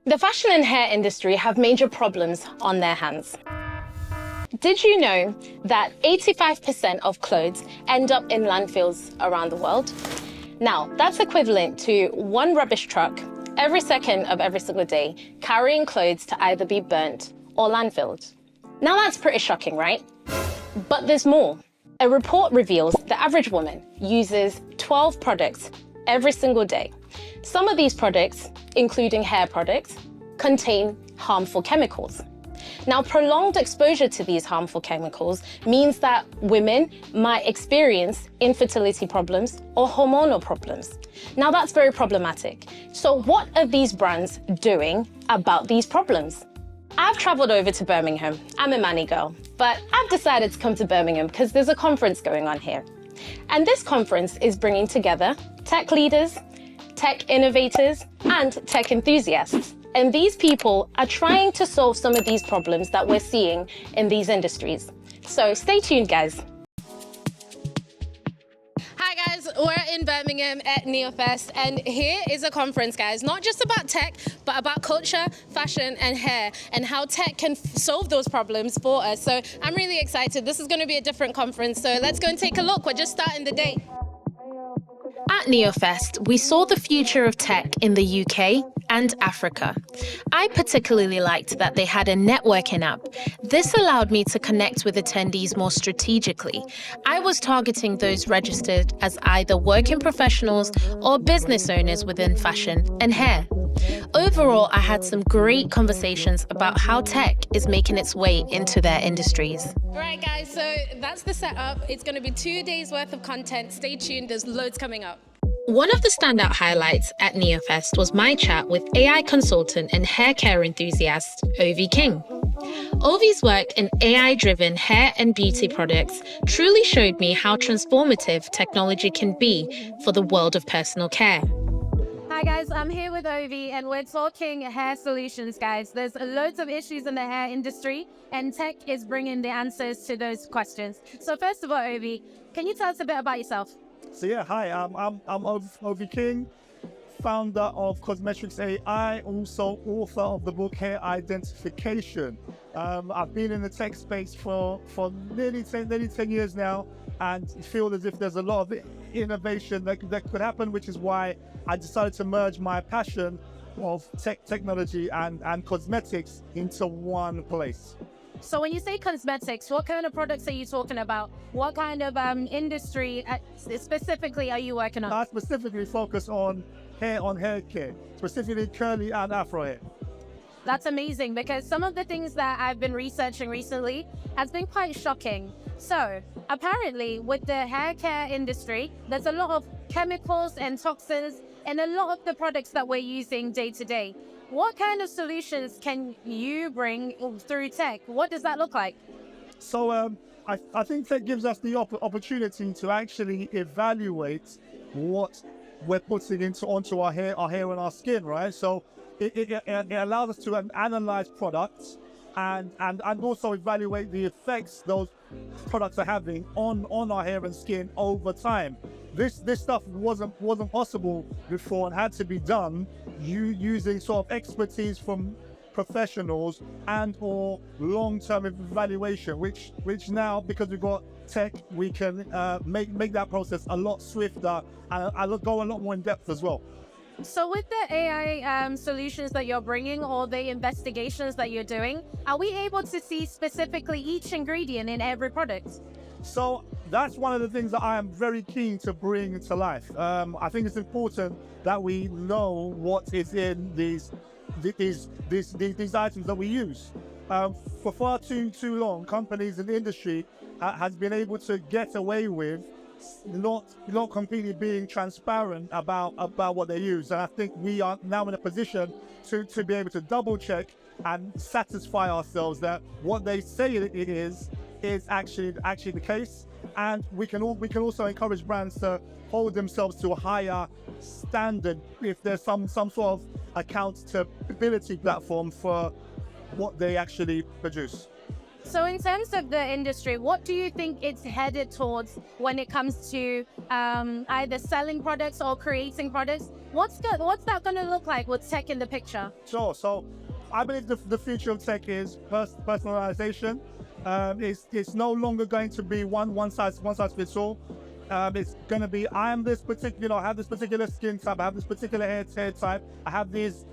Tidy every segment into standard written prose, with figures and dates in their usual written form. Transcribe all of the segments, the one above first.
The fashion and hair industry have major problems on their hands. Did you know that 85% of clothes end up in landfills around the world? Now, that's equivalent to one rubbish truck every second of every single day carrying clothes to either be burnt or landfilled. Now that's pretty shocking, right? But there's more. A report reveals the average woman uses 12 products every single day. Some of these products, including hair products, contain harmful chemicals. Now, prolonged exposure to these harmful chemicals means that women might experience infertility problems or hormonal problems. Now, that's very problematic. So what are these brands doing about these problems? I've traveled over to Birmingham. I'm a Manny girl, but I've decided to come to Birmingham because there's a conference going on here. And this conference is bringing together tech leaders, tech innovators, and tech enthusiasts. And these people are trying to solve some of these problems that we're seeing in these industries. So stay tuned, guys. Hi guys, we're in Birmingham at Niyofest, and here is a conference, guys, not just about tech, but about culture, fashion and hair, and how tech can solve those problems for us. So I'm really excited. This is going to be a different conference, so let's go and take a look. We're just starting the day. At Niyofest, we saw the future of tech in the UK and Africa. I particularly liked that they had a networking app. This allowed me to connect with attendees more strategically. I was targeting those registered as either working professionals or business owners within fashion and hair. Overall, I had some great conversations about how tech is making its way into their industries. All right, guys, so that's the setup. It's going to be 2 days worth of content. Stay tuned, there's loads coming up. One of the standout highlights at Niyofest was my chat with AI consultant and hair care enthusiast, Ovi King. Ovi's work in AI-driven hair and beauty products truly showed me how transformative technology can be for the world of personal care. Hi guys, I'm here with Ovi and we're talking hair solutions, guys. There's loads of issues in the hair industry and tech is bringing the answers to those questions. So first of all, Ovi, can you tell us a bit about yourself? So yeah, hi, I'm Ovi King, founder of Cosmetrics AI, also author of the book Hair Identification. I've been in the tech space for nearly 10 years now and feel as if there's a lot of innovation that could happen, which is why I decided to merge my passion of technology and cosmetics into one place. So when you say cosmetics, what kind of products are you talking about? What kind of industry specifically are you working on? I specifically focus on hair care, specifically curly and afro hair. That's amazing because some of the things that I've been researching recently has been quite shocking. So apparently with the hair care industry, there's a lot of chemicals and toxins and a lot of the products that we're using day to day. What kind of solutions can you bring through tech? What does that look like? So I think tech gives us the opportunity to actually evaluate what we're putting onto our hair and our skin, right? So it allows us to analyze products and also evaluate the effects those products are having on our hair and skin over time. This stuff wasn't possible before and had to be done using sort of expertise from professionals and or long-term evaluation, which now, because we've got tech, we can make that process a lot swifter and I'll go a lot more in depth as well. So with the AI solutions that you're bringing or the investigations that you're doing, are we able to see specifically each ingredient in every product? So that's one of the things that I am very keen to bring to life. I think it's important that we know what is in these items that we use. For far too long, companies in the industry has been able to get away with not completely being transparent about what they use. And I think we are now in a position to be able to double check and satisfy ourselves that what they say it is actually the case. And we can also encourage brands to hold themselves to a higher standard if there's some sort of accountability platform for what they actually produce. So in terms of the industry, what do you think it's headed towards when it comes to either selling products or creating products? What's that going to look like with tech in the picture? Sure. So I believe the future of tech is personalization. It's no longer going to be one size fits all. It's going to be, I have this particular skin type, I have this particular hair type, I have these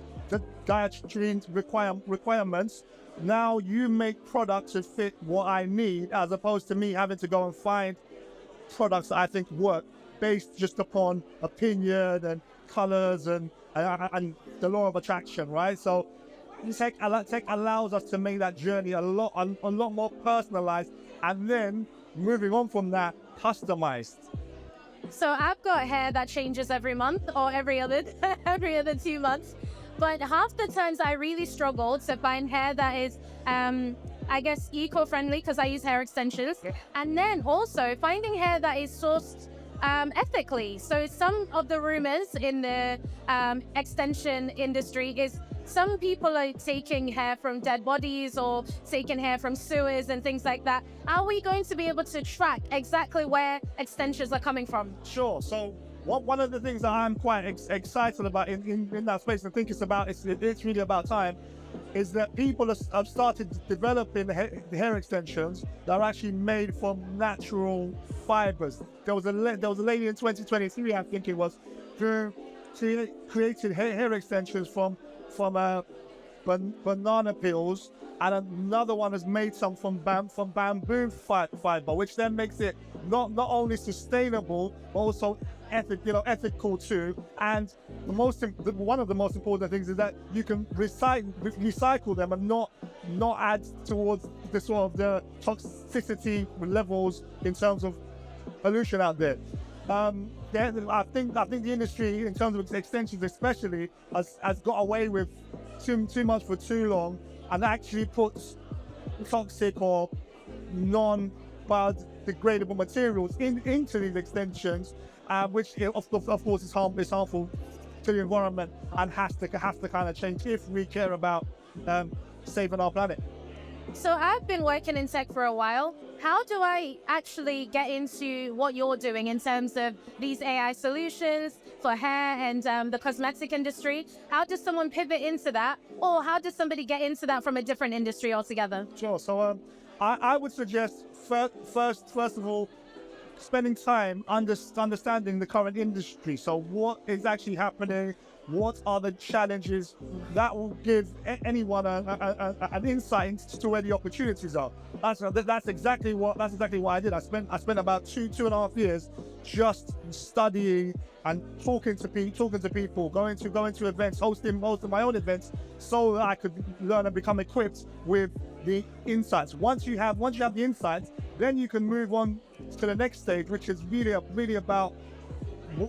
dietary requirements. Now you make products that fit what I need, as opposed to me having to go and find products that I think work based just upon opinion and colors and the law of attraction, right? So tech allows us to make that journey a lot more personalized, and then moving on from that, customized. So I've got hair that changes every month or every other 2 months, but half the times I really struggle to find hair that is I guess eco-friendly, because I use hair extensions, and then also finding hair that is sourced ethically. So some of the rumors in the extension industry is some people are taking hair from dead bodies or taking hair from sewers and things like that. Are we going to be able to track exactly where extensions are coming from? Sure. So one of the things that I'm quite excited about in that space, and think it's really about time, is that people have started developing hair extensions that are actually made from natural fibers. There was a lady in 2023, I think it was, who created hair extensions from banana peels, and another one has made some from bamboo fiber, which then makes it not only sustainable but also ethical too. And one of the most important things is that you can recycle them and not add towards the sort of the toxicity levels in terms of pollution out there. I think the industry, in terms of extensions especially, has got away with too much for too long, and actually puts toxic or non-biodegradable materials into these extensions, which of course is harmful to the environment, and has to kind of change if we care about saving our planet. So I've been working in tech for a while. How do I actually get into what you're doing in terms of these AI solutions for hair and the cosmetic industry? How does someone pivot into that? Or how does somebody get into that from a different industry altogether? Sure. So I would suggest first of all, spending time understanding the current industry. So what is actually happening? What are the challenges? That will give anyone an insight into where the opportunities are. That's exactly what I did. I spent about two and a half years just studying and talking to people, going to events, hosting my own events, so that I could learn and become equipped with the insights. Once you have the insights, then you can move on to the next stage, which is really about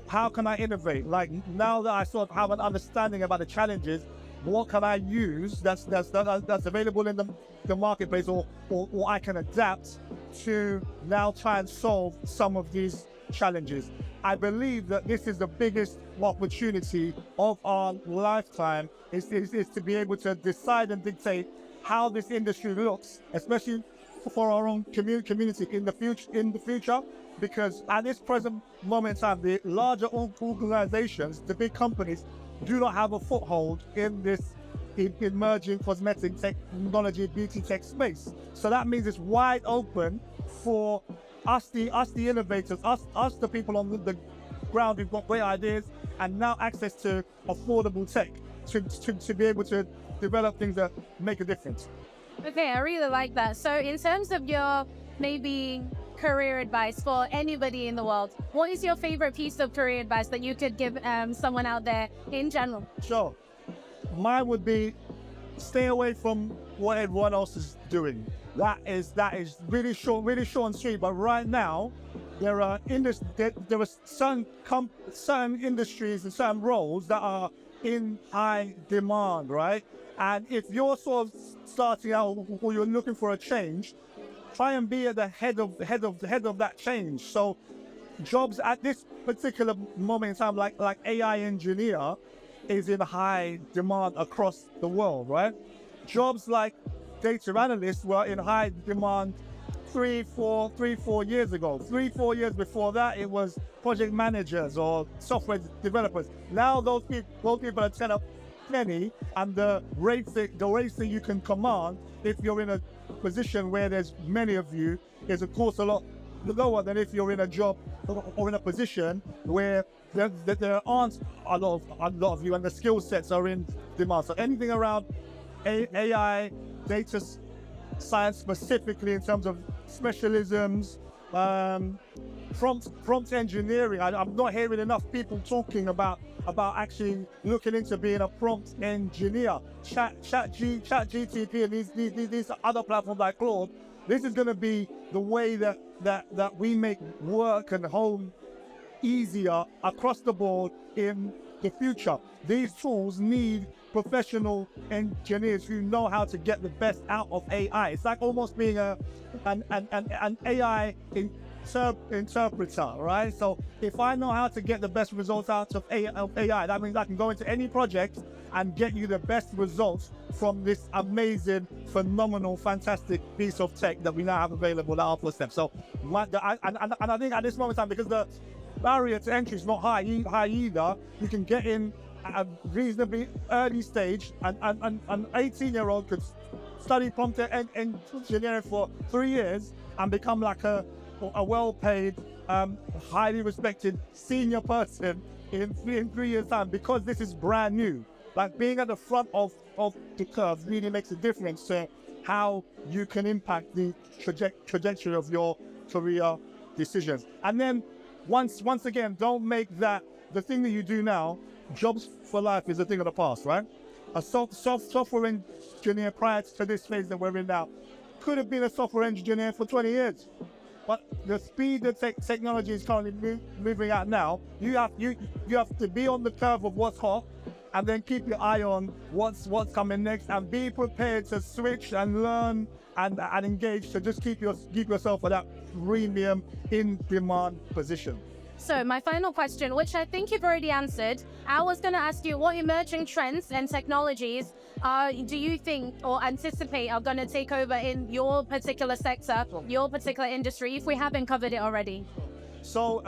how can I innovate? Like, now that I sort of have an understanding about the challenges, what can I use that's available in the marketplace, or I can adapt to now try and solve some of these challenges. I believe that this is the biggest opportunity of our lifetime, is to be able to decide and dictate how this industry looks, especially for our own community in the future, because at this present moment in time, the larger organizations, the big companies, do not have a foothold in this emerging cosmetic technology, beauty tech space. So that means it's wide open for us, the innovators, us the people on the ground who've got great ideas and now access to affordable tech to be able to develop things that make a difference. Okay, I really like that. So in terms of your maybe career advice for anybody in the world, what is your favorite piece of career advice that you could give someone out there in general? Sure. Mine would be stay away from what everyone else is doing. That is really short and sweet. But right now, there are certain industries and certain roles that are in high demand, right? And if you're sort of starting out or you're looking for a change, try and be at the head of that change. So jobs at this particular moment in time, like AI engineer, is in high demand across the world, right? Jobs like data analysts were in high demand 4 years ago. 4 years before that, it was project managers or software developers. Now those people are 10 up plenty, and the rates that you can command if you're in a position where there's many of you is of course a lot lower than if you're in a job or in a position where there aren't a lot of you and the skill sets are in demand. So anything around AI, data science specifically in terms of specialisms, prompt engineering. I'm not hearing enough people talking about actually looking into being a prompt engineer. ChatGTP and these other platforms like Claude. This is going to be the way that we make work and home easier across the board in the future. These tools need professional engineers who know how to get the best out of AI. It's like almost being an AI interpreter, right? So if I know how to get the best results out of AI, that means I can go into any project and get you the best results from this amazing, phenomenal, fantastic piece of tech that we now have available at our doorstep. So, I think at this moment in time, because the barrier to entry is not high either, you can get in at a reasonably early stage, and an 18-year-old could study prompt engineering for 3 years and become like a well-paid, highly respected senior person in 3 years' time, because this is brand new. Like being at the front of the curve really makes a difference to how you can impact the trajectory of your career decisions. And then once again, don't make that the thing that you do now. Jobs for life is a thing of the past, right? A software engineer prior to this phase that we're in now could have been a software engineer for 20 years. But the speed that technology is currently moving at now, you have to be on the curve of what's hot, and then keep your eye on what's coming next, and be prepared to switch and learn and engage to just keep yourself at that premium in demand position. So my final question, which I think you've already answered, I was going to ask you, what emerging trends and technologies do you think or anticipate are going to take over in your particular sector, your particular industry, if we haven't covered it already? So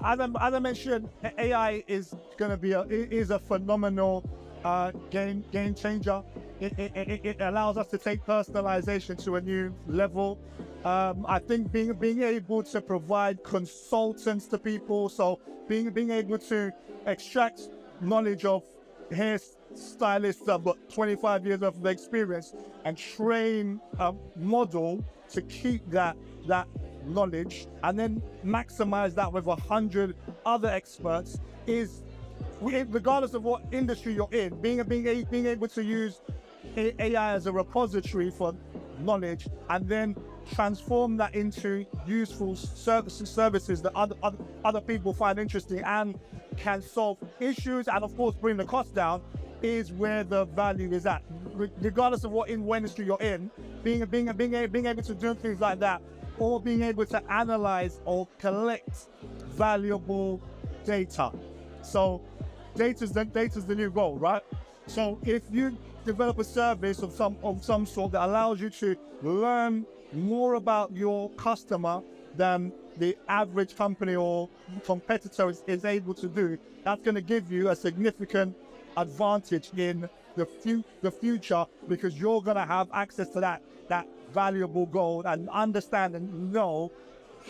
as I mentioned, AI is going to be a phenomenal game changer. It allows us to take personalization to a new level. I think being able to provide consultants to people, so being able to extract knowledge of hairstylists that have got 25 years of experience and train a model to keep that knowledge and then maximize that with 100 other experts is, regardless of what industry you're in, being able to use AI as a repository for knowledge and then transform that into useful services that other people find interesting and can solve issues and of course bring the cost down, is where the value is at. Regardless of what industry you're in, being able to do things like that, or being able to analyze or collect valuable data. So data's the new goal, right? So if you develop a service of some sort that allows you to learn more about your customer than the average company or competitor is able to do, that's going to give you a significant advantage in the future, because you're going to have access to that valuable gold and understand and know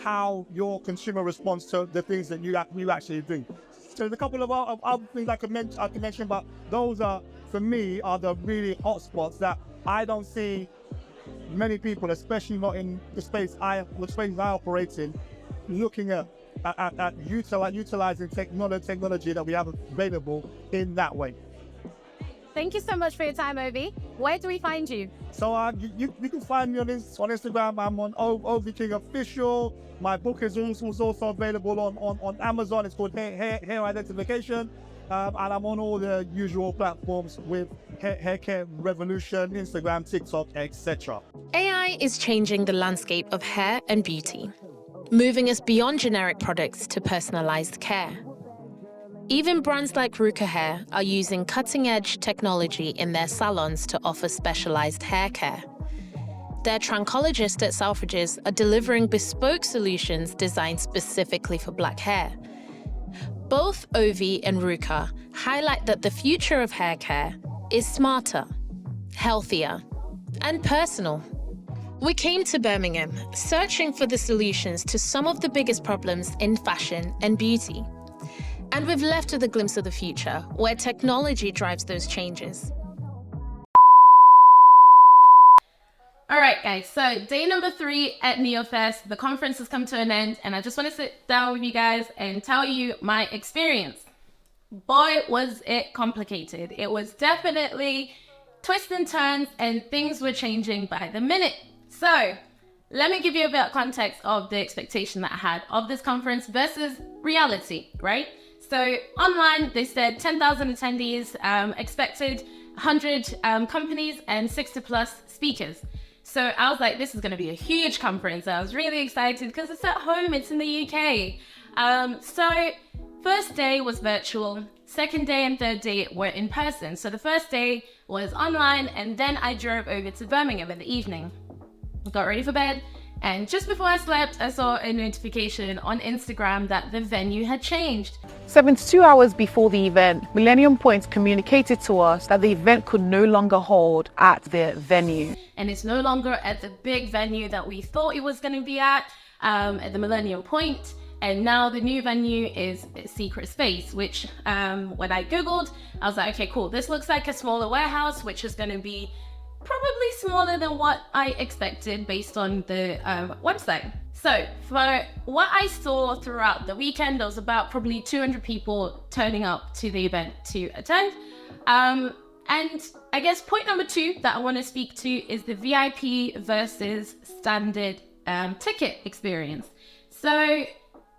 how your consumer responds to the things that you actually do. So there's a couple of other things I could mention, but those are, for me, are the really hot spots that I don't see many people, especially not in the space I operate in, looking at utilizing technology that we have available in that way. Thank you so much for your time, Ovi. Where do we find you? So you can find me on Instagram. I'm on Ovi King Official. My book is also available on Amazon. It's called Hair Identification. And I'm on all the usual platforms with Hair Care Revolution, Instagram, TikTok, etc. AI is changing the landscape of hair and beauty, moving us beyond generic products to personalized care. Even brands like Ruka Hair are using cutting-edge technology in their salons to offer specialized hair care. Their tranchologists at Selfridges are delivering bespoke solutions designed specifically for black hair. Both Ovi and Ruka highlight that the future of hair care is smarter, healthier, and personal. We came to Birmingham searching for the solutions to some of the biggest problems in fashion and beauty. And we've left with a glimpse of the future, where technology drives those changes. All right, guys, so day number 3 at Niyofest, the conference has come to an end, and I just want to sit down with you guys and tell you my experience. Boy, was it complicated. It was definitely twists and turns, and things were changing by the minute. So let me give you a bit of context of the expectation that I had of this conference versus reality, right? So online, they said 10,000 attendees, expected 100 companies and 60 plus speakers. So I was like, this is going to be a huge conference. I was really excited because it's at home, it's in the UK. So first day was virtual, second day and third day were in person. So the first day was online, and then I drove over to Birmingham in the evening. Got ready for bed, and just before I slept, I saw a notification on Instagram that the venue had changed. 72 hours before the event, Millennium Point communicated to us that the event could no longer hold at their venue. And it's no longer at the big venue that we thought it was going to be at the Millennium Point. And now the new venue is Secret Space, which when I Googled, I was like, okay, cool. This looks like a smaller warehouse, which is going to be probably smaller than what I expected based on the website. So for what I saw throughout the weekend, there was about probably 200 people turning up to the event to attend. And I guess point number 2 that I want to speak to is the VIP versus standard ticket experience. So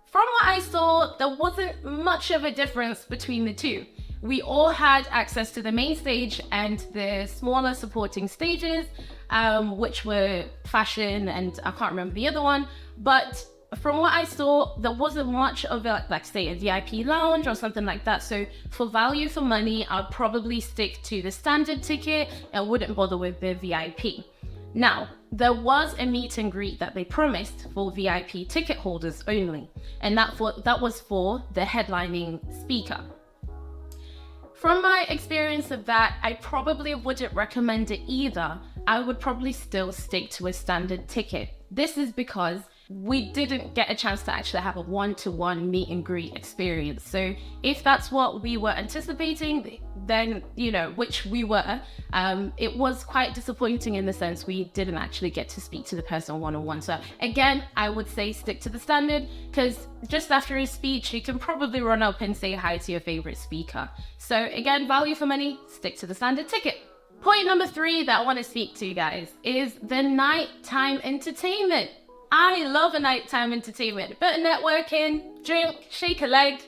from what I saw, there wasn't much of a difference between the two. We all had access to the main stage and the smaller supporting stages, which were fashion and I can't remember the other one. But from what I saw, there wasn't much of a, like say, a VIP lounge or something like that. So for value for money, I'd probably stick to the standard ticket and wouldn't bother with the VIP. Now, there was a meet and greet that they promised for VIP ticket holders only, and that was for the headlining speaker. From my experience of that, I probably wouldn't recommend it either. I would probably still stick to a standard ticket. This is because we didn't get a chance to actually have a one-to-one meet and greet experience. So if that's what we were anticipating, then, you know, which we were, it was quite disappointing in the sense we didn't actually get to speak to the person one-on-one. So again, I would say stick to the standard, because just after his speech, you can probably run up and say hi to your favorite speaker. So again, value for money, stick to the standard ticket. Point number 3 that I want to speak to you guys is the nighttime entertainment. I love a nighttime entertainment, a bit of networking, drink, shake a leg.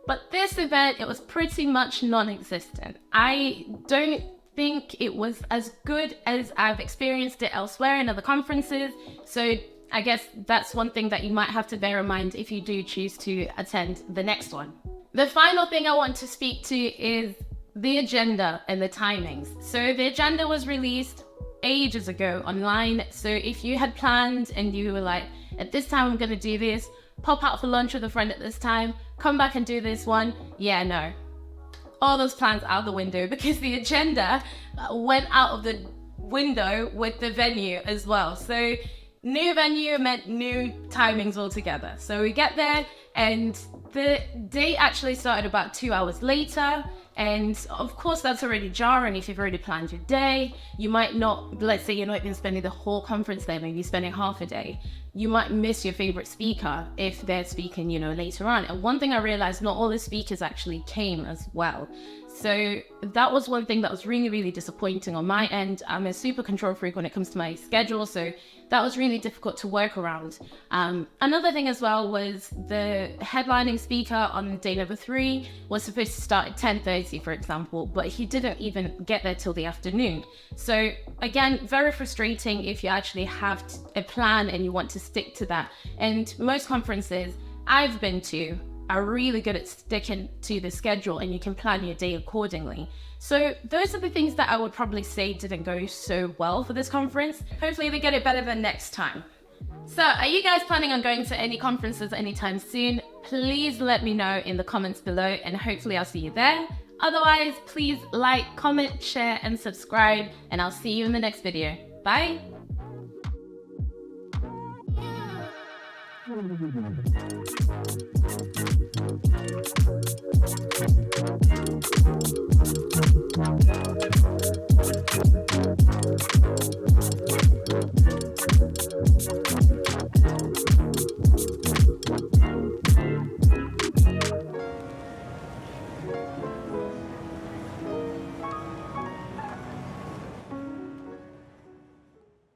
But this event, it was pretty much non-existent. I don't think it was as good as I've experienced it elsewhere in other conferences. So I guess that's one thing that you might have to bear in mind if you do choose to attend the next one. The final thing I want to speak to is the agenda and the timings. So the agenda was released ages ago online. So if you had planned and you were like, at this time I'm going to do this, pop out for lunch with a friend at this time, come back and do this one. Yeah, no. All those plans out the window, because the agenda went out of the window with the venue as well. So new venue meant new timings altogether. So we get there and the day actually started about 2 hours later. And of course, that's already jarring if you've already planned your day. You might not, let's say you're not even spending the whole conference there, maybe spending half a day. You might miss your favorite speaker if they're speaking, you know, later on. And one thing I realized, not all the speakers actually came as well. So that was one thing that was really, really disappointing on my end. I'm a super control freak when it comes to my schedule, so that was really difficult to work around. Another thing as well was the headlining speaker on day number 3 was supposed to start at 10:30, for example, but he didn't even get there till the afternoon. So again, very frustrating if you actually have a plan and you want to stick to that. And most conferences I've been to, are really good at sticking to the schedule and you can plan your day accordingly. So those are the things that I would probably say didn't go so well for this conference. Hopefully they get it better than next time. So are you guys planning on going to any conferences anytime soon? Please let me know in the comments below and hopefully I'll see you there. Otherwise, please like, comment, share, and subscribe, and I'll see you in the next video. Bye.